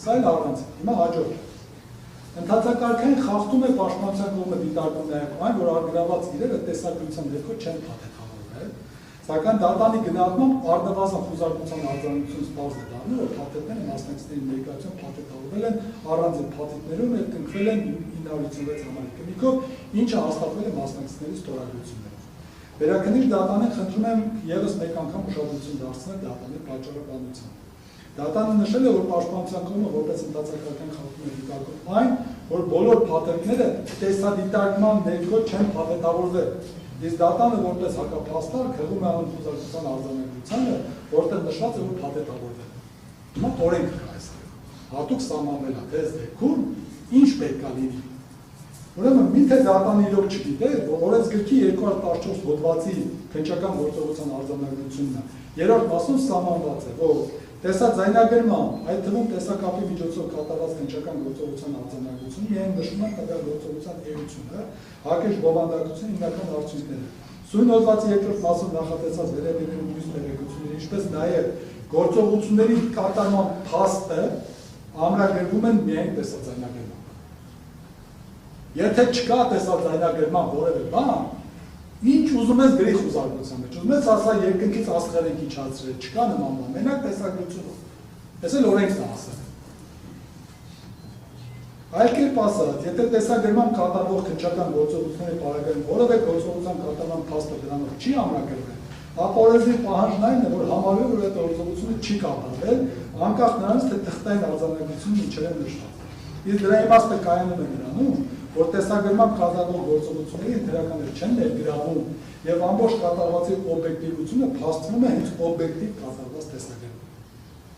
Սա էլ առանց է։ Հիմա հաջորդ։ Ընդհանրակարգային խախտում է պաշտպանության կողմը դիտարկում նաև այն, որ արգրաված իրերը տեսագրության ներքո չեն փաթեթավորվել, Սակայն դատանի գնահատմամբ առնվազն խուզարկության արձանագրություն սպառ է դառնում, որ փաթեթները մասնակիցների ներկայությամբ փաթեթավորվել են առանձին փաթեթներում եւ կնքվել են 956 համարի կնիքով, ինչը հաստատվել է մասնակիցների ստորագրություններով։ Վերաքննիչ դատանին խնդրում եմ եւս մեկ անգամ ուշադրություն դարձնել դատանի պատճառաբանությանը։ Դատանը նշել է, որ պաշտպանության կողմը որպես ընդհանրական խախտում է դիտարկում այն, որ բոլոր փաթեթները տեսադիտարկման ներքո չեն փաթեթավորվել։ Իսկ դատանը որպես հակափաստար քրում է անխուզարկության արձանագրությանը, որտեղ նշված է, որ փաթեթավորվել է։ Հիմա օրենք կա այստեղ։ Հատուկ սահմանվել է դες դեպքում ինչ պետք է լինի։ Ուրեմն միթե դատանը իրոք չգիտե, որ օրենսգրքի 214 հոդվածի քննչական գործողության արձանագրությունն է։ Երրորդ մասում սահմանված է, որ տեսաձայնագրման, այդ թվում տեսակապի միջոցով կատարված քննչական գործողության արձանագրությունը միայն նշում է տվյալ գործողության էությունը, հակիրճ բովանդակության հիմնական արդյունքները։ Սույն հոդվածի երկրորդ մասում նախատեսված վերաբերյալ մյուս տեղեկությունները, ինչպես նաև գործողությունների կատարման փաստը ամրագրվում են միայն տեսաձայնագրման։ Եթե չկա տեսաձայնագրման որևէ բան, ինչ ուզում ես գրի խուզարկության մեջ, ուզում ես ասա երկնքից աստղերենք իջացրել, չկա նման բան, մենակ տեսագրությունով։ Ես էլ օրենքն եմ ասել։ Այլ կերպ ասած, եթե տեսագրման կատարվող քննչական գործողությունների պարագայում որևէ գործողության կատարման փաստը դրանով չի ամրագրվել, ապա օրենսդիր պահանջն այն է, որ համարվի, որ այդ գործողությունը չի կատարվել, անկախ նրանից, թե թղթային արձանագրությունը ինչեր են նշված։ Իսկ դրա իմաստը կայանում է նրանում, որ տեսագրման կատարվող գործողությունների ընթերականներ չեն ներգրավում եւ ամբողջ կատարվածի օբյեկտիվությունը փաստվում է հենց օբյեկտիվ կատարված տեսագրում։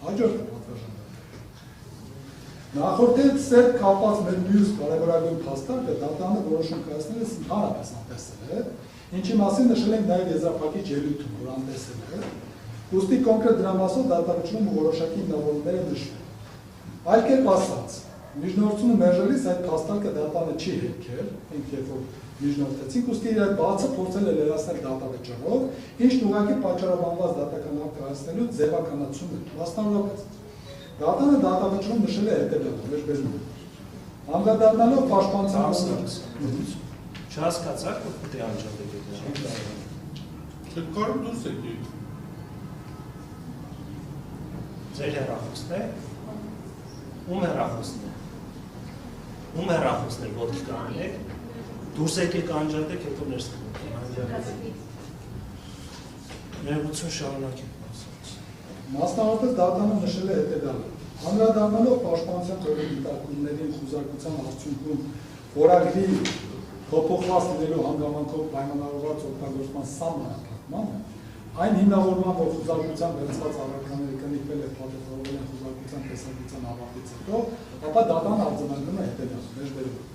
Հաջորդը պատվաժանდა։ Նախորդից սերտ կապված մեր մյուս կարևորագույն փաստարկը դատանը որոշում կայացնել է հանրապես անտեսել է, ինչի մասին նշել ենք նաեւ եզրափակիչ ելույթում, որ անտեսել է, ուստի կոնկրետ դրամասով դատավճռում որոշակի հիմնավորումներ են նշվել։ Այլ կերպ ասած, միջնորդությունը մերժելիս այդ փաստարկը դատանը չի հերքել, ինք երբ որ միջնորդեցինք, ուստի իր այդ բացը փորձել է լրացնել դատավճռով, ինչն ուղղակի պատճառաբանված դատական ակտ կայացնելու ձևականացում է, մասնավորապես։ Դատանը դատավճռում նշել է հետևյալը, մեջբերում է։ Անդրադառնալով պաշտպանության չհասկացաք, որ պետք է անջատեք դա։ Չէ, կարող դուրս եկի։ Ձեր հեռախոսն է։ Ում հեռախոսն է։ Ում հեռախոսն է, ոտքի կանեք, դուրս եկեք անջատեք, հետո ներս գնաք։ Ներողություն շարունակեք։ Մասնավորապես դատանը նշել է հետևյալը. անդրադառնալով պաշտպանության դիտարկումներին խուզարկության արդյունքում որակի փոփոխված լինելու հանգամանքով պայմանավորված օգտագործման սահմանափակմանը, այն հիմնավորման, որ խուզարկության վերցված առարկաները կնիկվել է փաթեթավորվել են խուզարկության տեսակցության ավարտից հետո, ապա դատան արձանագրում է հետևյալը, մեջբերում։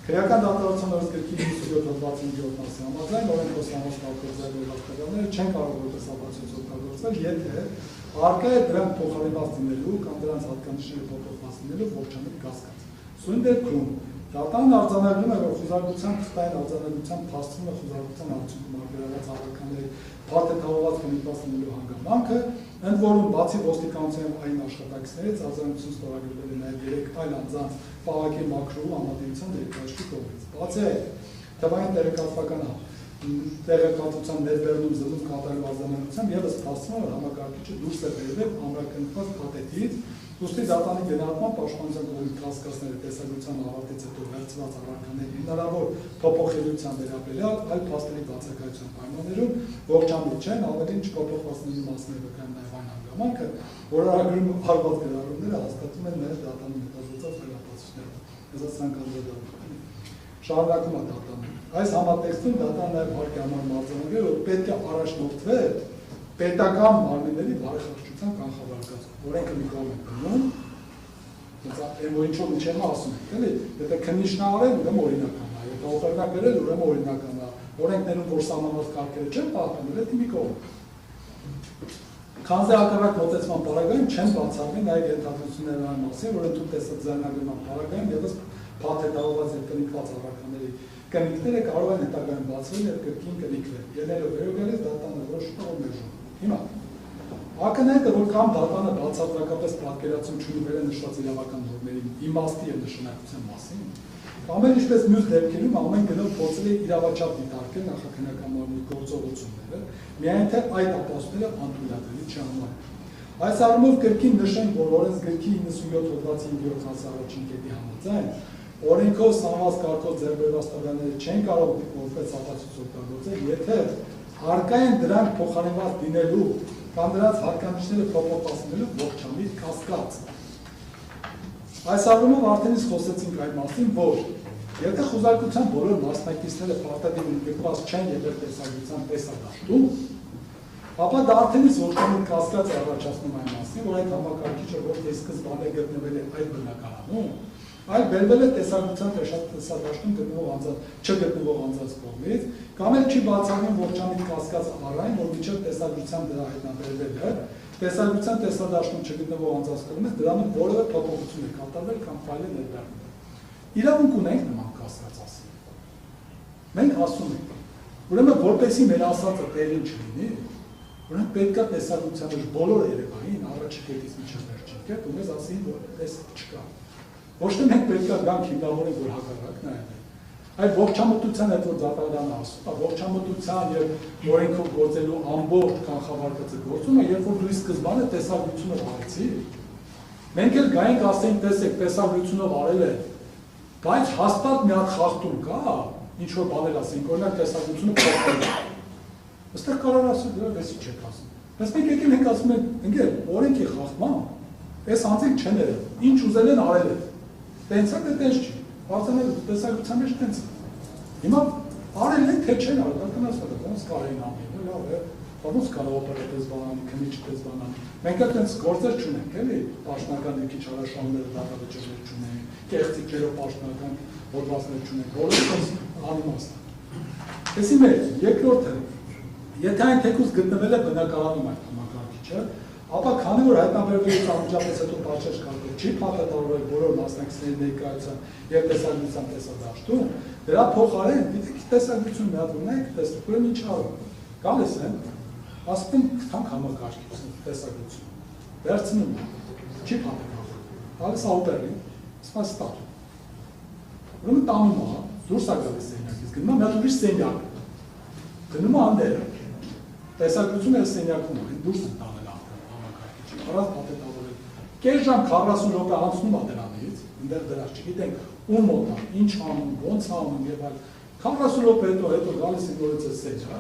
Քրեական դատավարության օրենսգրքի 57 հոդվածի 5-րդ մասի համաձայն օրենքոսանոց կարգավորյալ աշխատանքները չեն կարող որպես ապացույց օգտագործվել, եթե առկա է դրանք փոխարինված լինելու կամ դրանց հատկանիշները փոփոխված լինելու ողջամիտ կասկած։ Սույն դեպքում դատան արձանագրում է, որ խուզարկության թղթային արձանագրության փաստվում է խուզարկության արդյունքում արգելված առարկաների փաթեթավորված կնիկված լինելու հանգամանքը, ընդ որում բացի ոստիկանության այն աշխատակիցներից արձանագրություն ստորագրվել է նաև 3 այլ անձանց պահակի մակրոյի համատեղության ներկայացուցիչ կողմից։ Բացի այդ, թվային տեղեկատվական տեղեկատվության ներբեռնում զննում կատարելու արձանագրությամբ ևս փաստվում է, որ համակարգիչը դուրս է բերվել ամրակնքված փաթեթից, ուստի դատանի գնահատման պաշտպանության կողմից կասկածները տեսագրության ավարտից հետո վերցված առարկաների հնարավոր փոփոխելիության վերաբերյալ այլ փաստերի բացակայության պայմաններում ողջամիտ չեն, ավելին չփոփոխվածների մասները կան նաև այն հանգամանքը, որ արագրում հարված գրառումները հաստատում են նաև դատանի մտածած վերապացուցիչները։ Եզասանք անդրադառնում։ Շարունակում է դատանը։ Այս համատեքստում դատան նաև հարկ է համար արձանագրել, որ պետք է առաջնորդվել պետական մարմինների բարեխառճության կանխավարկած։ Օրենքը մի կողմ է գնում, այն որ ինչ-որ չեմ ասում եք, էլի, եթե քննիչնարել, ուրեմն օրինական է, եթե օտարնակ գրել, ուրեմն օրինական է, օրենքներում որ սահմանված կարգերը չեն պահպանել, դա մի կողմ է։ Քանզի հակառակ մոտեցման պարագայում չեն բացառվի նաև ենթադրություններ այն մասին, որ ընդհանուր տեսաձայնագրման պարագայում ևս փաթեթավորված եւ կնիկված առարկաների կնիկները կարող են հետագայում բացվել եւ կրկին կնիկվել։ Ելնելով վերոգալիս դատանը որոշում է մերժում։ Հիմա Ակնհայտ է, որ կամ դատանը բացարձակապես պատկերացում չունի վեր նշված իրավական նորմերի իմաստի եւ նշանակության մասին, կամ էլ ինչպես մյուս դեպքերում ամեն գնով փորձել է իրավաչափ դիտարկել նախաքննական մարմնի գործողությունները, միայն թե այդ ապահովությունները անթույլատրելի չհամարեն։ Այս առումով կրկին նշենք, որ օրենսգրքի 97 հոդվածի 5-րդ հազարաչին կետի համաձայն օրենքով սահմանված կարգով ձեռքբերված տվյալները չեն կարող որպես ապացույց օգտագործել, եթե առկա են դրանք փոխարինված դինելու կամ դրանց հատկանիշները փոփոխելու ողջամիտ կասկած։ Այս առումով արդեն իսկ խոսեցինք այդ մասին, որ եթե խոզարկության բոլոր մասնակիցները պարտադիր ընդգրկված չեն եղել տեսագրության տեսադաշտում, ապա դա արդեն իսկ ողջամիտ կասկած է առաջացնում այն մասին, որ այդ համակարգիչը ոչ թե սկզբանե գտնվել է այդ բնակարանում, այլ բերվել է տեսագրության տեսադաշտում չգտնվող անձանց կողմից, կամ էլ չի բացառվում ողջամիտ կասկած առայն, որ մինչև տեսագրության դրա հայտնաբերվելը տեսագրության տեսադաշտում չգտնվող անձանց կողմից դրանում որևէ փոփոխություն է կատարվել կամ ֆայլը ներդրվել։ Իրավունք ունենք նման կասկած ասել։ Մենք ասում ենք, ուրեմն որպեսզի մեր ասածը տեղին չլինի, ուրեմն պետք է տեսագրության մեջ բոլոր երևային առաջի կետից մինչև վերջին կետ ու մեզ ասեին, որ տեսք չկա։ Ոչ թե մենք պետք է գանք հիմնավորենք, որ հակառակն է այլ։ Այդ ողջամտության հետ որ դատարանը ասում, ողջամտության եւ օրենքով գործելու ամբողջ կանխավարկածը գործում է, երբ որ դու սկզբանը տեսագրությունը վարեցի, մենք էլ գայինք ասենք, տեսեք, տեսագրությունով արել է, բայց հաստատ մի հատ խախտում կա, ինչ որ բաներ ասենք, օրինակ տեսագրությունը փոխվել է։ Այստեղ կարող ասել դրա վեսի չեք ասում։ Բայց մենք եկել ենք ասում ենք, ընկեր, օրենքի խախտման, այս անձինք չեն եղել, ինչ ուզել են արել են։ Տենց է, տենց չի։ Բարձանել տեսագրության մեջ տենց է։ Հիմա արել են, թե չեն արել, դա կնասվել է, ոնց կարային ամեն, լավ է, ոնց կարող օպերատես բանանի, քնիչ տես բանանի։ Մենք էլ տենց գործեր չունենք, էլի, պաշտոնական մի քիչ հարաշահումները դատավճիռներ չունենք, կեղծիքներով պաշտոնական հոդվածներ չունենք, բոլորը տենց անիմաստ է։ Տեսի մեր, երկրորդը, եթե այն թեկուզ գտնվել է բնակարանում այդ համակարգիչը, ապա քանի որ հայտնաբերվելուց անմիջապես հետո պատշաճ կարգով չի փոխադրվել բոլոր մասնակիցների ներկայության եւ տեսագրության տեսադաշտում, դրա փոխարեն դիտեք տեսագրություն մի հատ ունենք, տեսեք, ուրեմն ինչ անում։ Գալիս են, ասում են քանք համակարգիչ տեսագրություն։ Վերցնում են, չի փոխադրվում։ Գալիս աուտերին, ասում է ստատ։ Ուրեմն տանում է, դուրս է գալիս սենյակից, գնում է մի հատ ուրիշ սենյակ։ Գնում է անդերը։ Տեսագրությունը սենյակում է, դուրս են տանում։ Առանց պատետավորել։ Կես ժամ 40 րոպե անցնում է դրանից, ընդեղ դրած չգիտենք ում մոտ է, ինչ անում, ոնց անում եւ այլ 40 րոպե հետո գալիս են նորից է սեջա,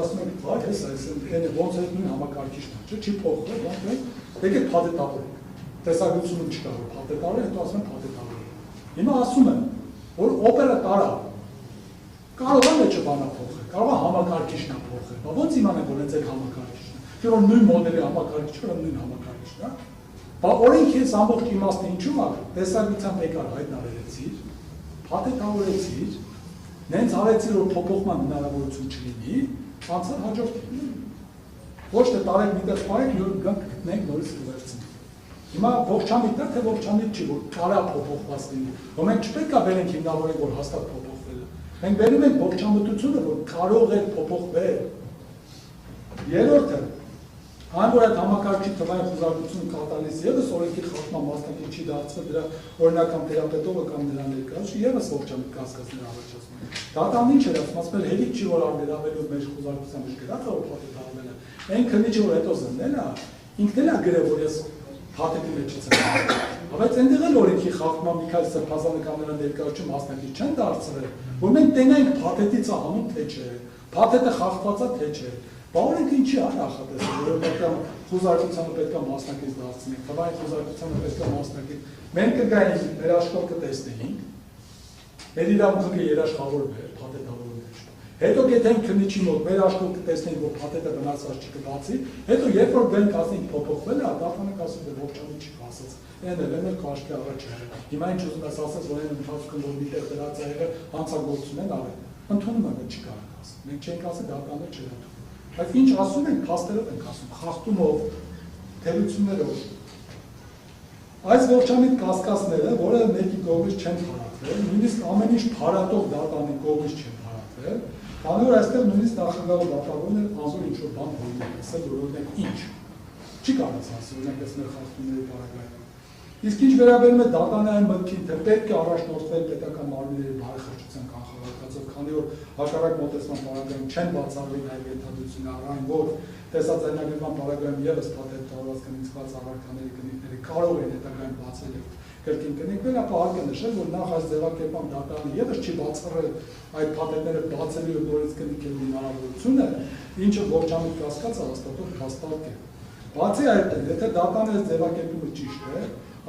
ասում են, «Վայ, էս այն ոնց է նույն համակարգիչն է, չի փոխվել, ոնց եկեք պատետավորենք»։ Տեսագրությունում չկա որ պատետավորել, հետո ասում են պատետավորել։ Հիմա ասում են, որ օպերա տարա կարող է մեջը բանա փոխել, կարող է համակարգիչն է փոխել, բայց ոնց իմանանք որ հենց այդ համակարգիչն է։ Չէ՞ որ նույն մոդելի համակարգիչը, որ նույն համակարգիչն է։ Բայց օրենքի այս ամբողջ իմաստը ինչու՞մ է, տեսագրության մեկար հայտնաբերեցիր, փաթեթավորեցիր, նենց արեցիր որ փոփոխման հնարավորություն չլինի, անցան հաջորդին։ Ոչ թե տարեք միտեղ պարեք, գանք գտնենք նորից կվերցնենք։ Հիմա ողջամիտ է, թե ողջամիտ չի, որ կարա փոփոխված լինի։ Որ մենք չպետք է բերենք հիմնավորենք, որ հաստատ փոփոխվել է։ Մենք բերում ենք ողջամտությունը, որ կարող է փոփոխվել։ Երրորդը, այն որ այդ համակարգչի թվային խոզարկությունը կատարելիս ևս օրենքի խախտման մասնակից չի դարձվել դրա օրինական թերապետողը կամ նրա ներկայացուցիչը ևս ողջամիտ կասկածներ առաջացնում են։ Դատան ինչ էր ասում, հերիք չի որ արվելավելու մեր խոզարկության մեջ գրած է որ փաթեթավորվել է։ Այն քնիչը որ հետո զննել է, ինքն էլ է գրել որ ես փաթեթի մեջից եմ։ Բայց այնտեղ էլ օրենքի խախտման մի քանի սրբազանը կամ նրա ներկայացուցիչ մասնակից չեն դարձրել, որ մենք տենենք փաթեթից է հանում թե չէ, փաթեթը խախտված է թե չէ։ Բա օրենքը ինչի է նախատեսել, որովհետեւ խոզարկությանը պետք է մասնակից դարձնենք, թվային խոզարկությանը պետք է մասնակից։ Մենք կգայինք, մեր աշխատը կտեսնեինք, մեր իրավունքը երաշխավորվեր, փաթեթավորվեր։ Հետո գետենք քննիչի մոտ, մեր աշխատը կտեսնենք, որ փաթեթը վնասված չկբացի, հետո երբ որ բենք ասենք փոփոխվել է, դատանը կասի դե ողջամիտ չի ասած։ Այն էլ է քաշքի առաջ է։ Հիմա ինչ ուզում ես ասես, որ այն ընթացքում որ միտեղ դրած է եղել, հանցագործություն են արել։ Ընդունում եմ, չի կարող ասել։ Մենք չենք ասել դատանը չէ։ Բայց ինչ ասում ենք, փաստերով ենք ասում, խախտումով, թերություններով։ Այս ողջամիտ կասկածները, որը մեկի կողմից չեն փարատվել, նույնիսկ ամեն ինչ փարատող դատանի կողմից չեն փարատվել, քանի որ այստեղ նույնիսկ նախագահը դատավորն է անզոր ինչ-որ բան հորինել, ասել որ օրինակ ինչ։ չի կարող ասել, օրինակ այս մեր խախտումների պարագայում։ Իսկ ինչ վերաբերում է դատանային մտքին, թե պետք է առաջնորդվել պետական մարմինների բարեխորհրդության կանխարգելքով, քանի որ հակառակ մոտեցման պարագայում չեն բացառվի նաև ենթադրությունները այն, որ տեսաձայնագրման պարագայում ևս փաթեթ տարված կնիգված առարկաների կնիգները կարող են հետագայում բացել եւ կրկին կնիգվել, ապա հարկ է նշել, որ նախ այս ձևակերպման դատարանը ևս չի բացառել այդ փաթեթները բացելու եւ նորից կնիգելու հնարավորությունը, ինչը ողջամիտ կասկած հաստատող փաստարկ է։ Բացի այդտեղ, եթե դատան այս ձևակերպումը ճիշտ է,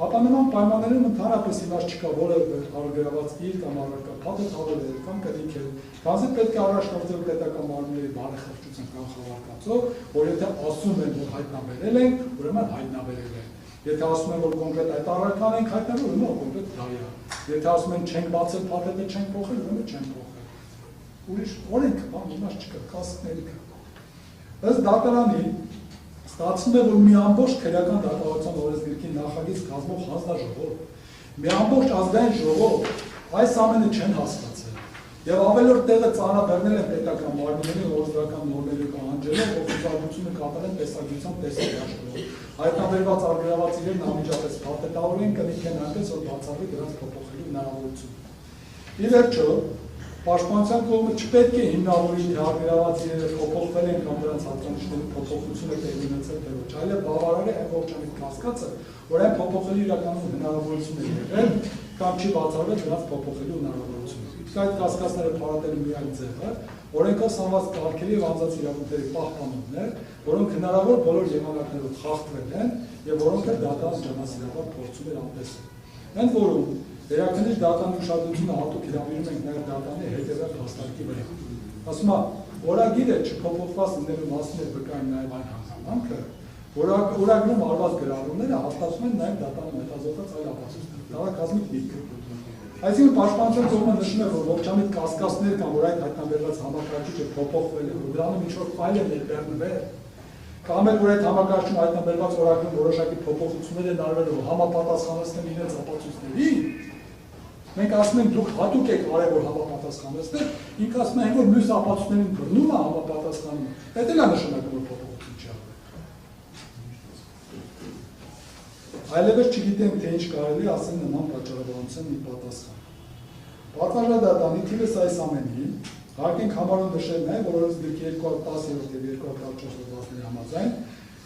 ապա նման պայմաններում ընդհանրապես իմաստ չկա որևէ առգրաված իր կամ առարկա փաթեթ հավելել կամ կնիգել, քանզի պետք է առաջնորդել պետական մարմինների բարեխորհրդության կանխավարկածով, որ եթե ասում են, որ հայտնաբերել են, ուրեմն հայտնաբերել են։ Եթե ասում են, որ կոնկրետ այդ առարական ենք հայտնաբերել, ուրեմն կոնկրետ դա է։ Եթե ասում են չենք բացել փաթեթը, չենք փոխել, ուրեմն չենք փոխել։ Ուրիշ օրենք բան իմաստ չկա, կասկների կա։ Ըստ դատարանի ստացվում է, որ մի ամբողջ քրեական դատավարության օրենսգրքի նախագիծ կազմող հանձնաժողով, մի ամբողջ ազգային ժողով այս ամենը չեն հասկացել եւ ավելորդ տեղը ծանրաբեռնել են պետական մարմինների օրենսդրական նորմերի պահանջելով օֆիցիալությունը կատարեն տեսակցությամբ տեսակաշրջով։ Հայտնաբերված առգրաված իրերն անմիջապես փաթեթավորեն կնիգեն այնպես, որ բացառվի դրանց փոփոխելու հնարավորություն։ Ի վերջո, Պաշտպանության կողմը չպետք է հիմնավորի թե առգրաված իրերը փոփոխվել են կամ դրանց հատկանիշների փոփոխությունը տեղի ունեցել թե ոչ, այլև բավարար է այն ողջամիտ կասկածը, որ այն փոփոխելու իրականում հնարավորություն է եղել կամ չի բացառվել դրանց փոփոխելու հնարավորությունը։ Իսկ այդ կասկածները փարատելու միակ ձևը օրենքով սահմանված կարգերի եւ անձանց իրավունքների պահպանումն է, որոնք հնարավոր բոլոր եղանակներով խախտվել են եւ որոնք դատարան ջանասիրաբար փորձում են անտեսել։ Ընդ որում Վերաքննիչ դատանի ուշադրությունը հատուկ հրավիրում ենք նաև դատանի հետևյալ փաստարկի վրա։ Ասում է, օրագիրը չփոփոխված լինելու մասին վկայում նաև այն հանգամանքը, որ օրագրում արված գրառումները հաստատում են նաև դատանի մետազոտած այլ ապացույցներ, դարակազմիկ միտք։ Այսինքն պաշտպանության կողմը նշում է, որ ողջամիտ կասկածներ կան, որ այդ հայտնաբերված համակարգիչը փոփոխվել է, որ դրանում ինչ-որ ֆայլ է ներբեռնվել, կամ էլ որ այդ համակարգում հայտնաբերված օրագրում որոշակի փոփոխություններ են արվել, որ համապատասխանեցնեն իրենց ապացույցներին։ Մենք ասում ենք դուք հատուկ եք արևոր համապատասխանեցնել, ինքը ասում է, որ մյուս ապացույցներին բռնում է համապատասխանում, դա էլ է նշանակում, որ փոփոխություն չի արվել։ Այլևս չգիտենք, թե ինչ կարելի ասել նման պատճառաբանության մի պատասխան։ Պատվարժադատանի թիվս այս ամենին, հարկ ենք համարում նշել նաև, որ օրենսգրքի 210 եւ 214 հոդվածների համաձայն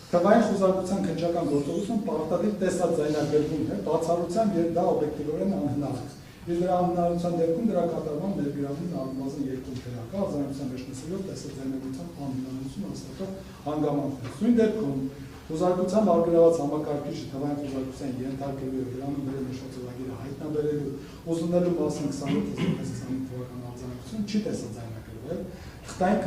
թվային խոզարկության քննչական գործողություն պարտադիր տեսաձայնագրվում է բացառությամբ, երբ դա օբյեկտիվորեն անհնար է։ Իսկ դրա անհնարության դեպքում դրա կատարման ներգրավին առնվազն 2 քրեական արձանագրության մեջ նշելով տեսաձայնագրության անհնարություն հաստատող հանգամանքներ։ Նույն դեպքում խոզարկության առգրաված համակարգիչը թվային խոզարկության ենթարկելու եւ դրանում վերել նշված օրագիրը հայտնաբերելու ուզունելու մասին 27 թվական արձանագրություն չի տեսաձայնագրվել։ Թղթային